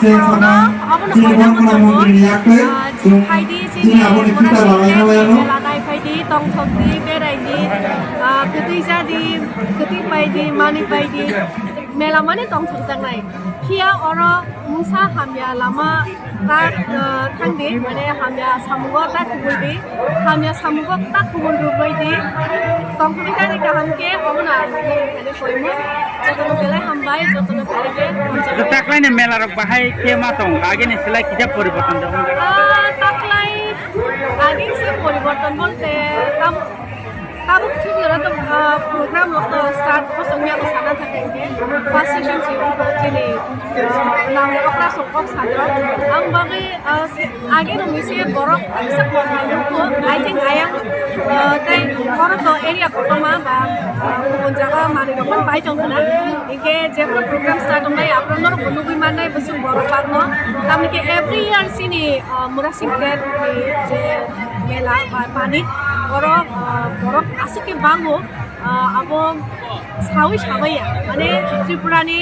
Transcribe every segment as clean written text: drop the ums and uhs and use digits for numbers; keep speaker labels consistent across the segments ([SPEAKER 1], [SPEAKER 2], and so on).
[SPEAKER 1] Sesama Cirebon Kuna Mungkin Yakle Cina Aboni Kita Lalai Halayano
[SPEAKER 2] Lanai Paidi Tong Thong Di Berai Di Ketija Di Ketipai Di Mani Pai Di Mela Mani Tong Thong Jang Nai Kia Oro Musa Hamya Lama Tak Thangdi Mane Hamya Samugo Tak Kubul Di Hamya Samugo Tak Kubul Rubai Di Tong Thong Di Kaham Ke Omna Hane Koimu Jotono Belai Hambai Jotono Belai Ke
[SPEAKER 3] Taklai ne mela rok bahai ke matong age ne selai kija poriborton jabon
[SPEAKER 2] তাকলাই আগে সে পরিবর্তন বলতে কাবু কিছু জরা তো programme লোক start পছন্দ আমি সানা থাকে ফার্স্ট সেশন চিনি নাম অপরা সকক সাদ্র আং বাগে আগে নমিছে বরক সব লোক আই থিং আয়াং তাই বরক এরিয়া কতমা বা কোন জায়গা মানে রকম পাই চংনা ইকে যেগুলো প্রোগ্রাম স্টার্ট হয় আপনার বনুবি মানে বসু বরক বাগনো তামকে এভরি ইয়ার চিনি মুরাসিংদের যে মেলা বা পানি বরক বরক আসুকে বাঙ্গো আবো সাউই সাবাইয়া মানে ত্রিপুরানি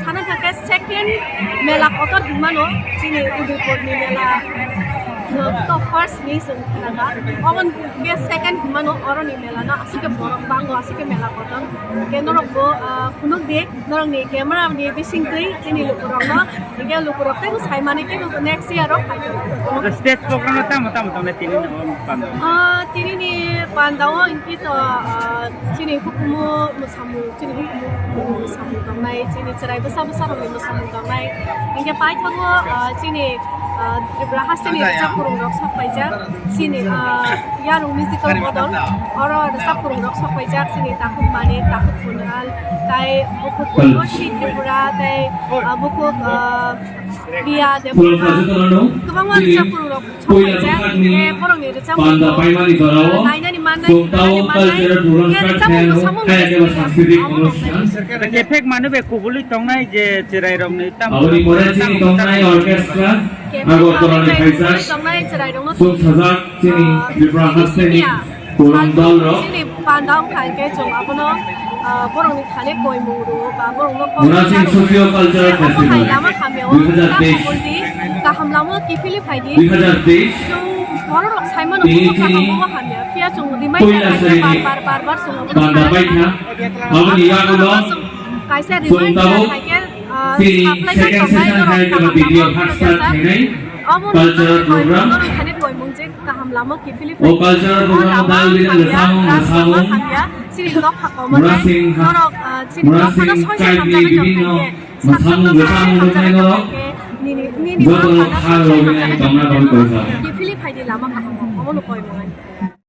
[SPEAKER 2] সানা থাকে সেকেন্ড মেলা কত দিমানো চিনি উদয়পুরনি মেলা তো ফার্স্ট নিসন খানাটা অবন গে সেকেন্ড দিমানো অরনি মেলা না আসুকে বরক বাঙ্গো আসুকে মেলা কতন কেনরকো কুনুক দে নরংনি ক্যামেরা নি বিসিং তৈ চিনি লুকুরক না গে লুকুরক তে সাইমানি তে next year
[SPEAKER 3] stage program ta mata ne tini
[SPEAKER 2] tini ni pandaw inki to chini hukumu musamu chini hukumu musamu damai chini cerai besar besar ro musamu damai inge pai thago chini Tripura haseni sapurung rok sapaija chini yarung musical model oro sapurung rok sapaija chini takut mane takut punal tai bukut koshi Tripura tai bukut Ria Depura kebangwan sapurung rok sapaija porong ni recam nainani manai
[SPEAKER 3] efek manu be kubuli tongnai je cerai rong ni tam
[SPEAKER 1] Aboni Moraji Tongnai Orchestra Agortorani Kaisar Sung Sajak Chini Tripura Haseni Kurang Dal Rok
[SPEAKER 2] Chini Pandang Khalke Chung Abono Borong ni Khane Koi Muru Ba Borong no
[SPEAKER 1] Munasing Socio Cultural Festival
[SPEAKER 2] 2023 Kaham Lamo Kifili Phaidi
[SPEAKER 1] 2023
[SPEAKER 2] Borong Simon Ugo Kaham Ugo Hamya Pia Chung Rimai Bar Sung
[SPEAKER 1] Banda Baikha Aboni Yagulo
[SPEAKER 2] Kaisa Rimai Khaike
[SPEAKER 1] Sini second session hai ke video hotstart thingai cultural program
[SPEAKER 2] kaham lama kifili
[SPEAKER 1] o cultural program dal dina samu Murasing tribe ni bibino masamu besamu nai no jodoh hal robinai tomna kami koisa
[SPEAKER 2] kifili phaidi lama kaham omono koi mo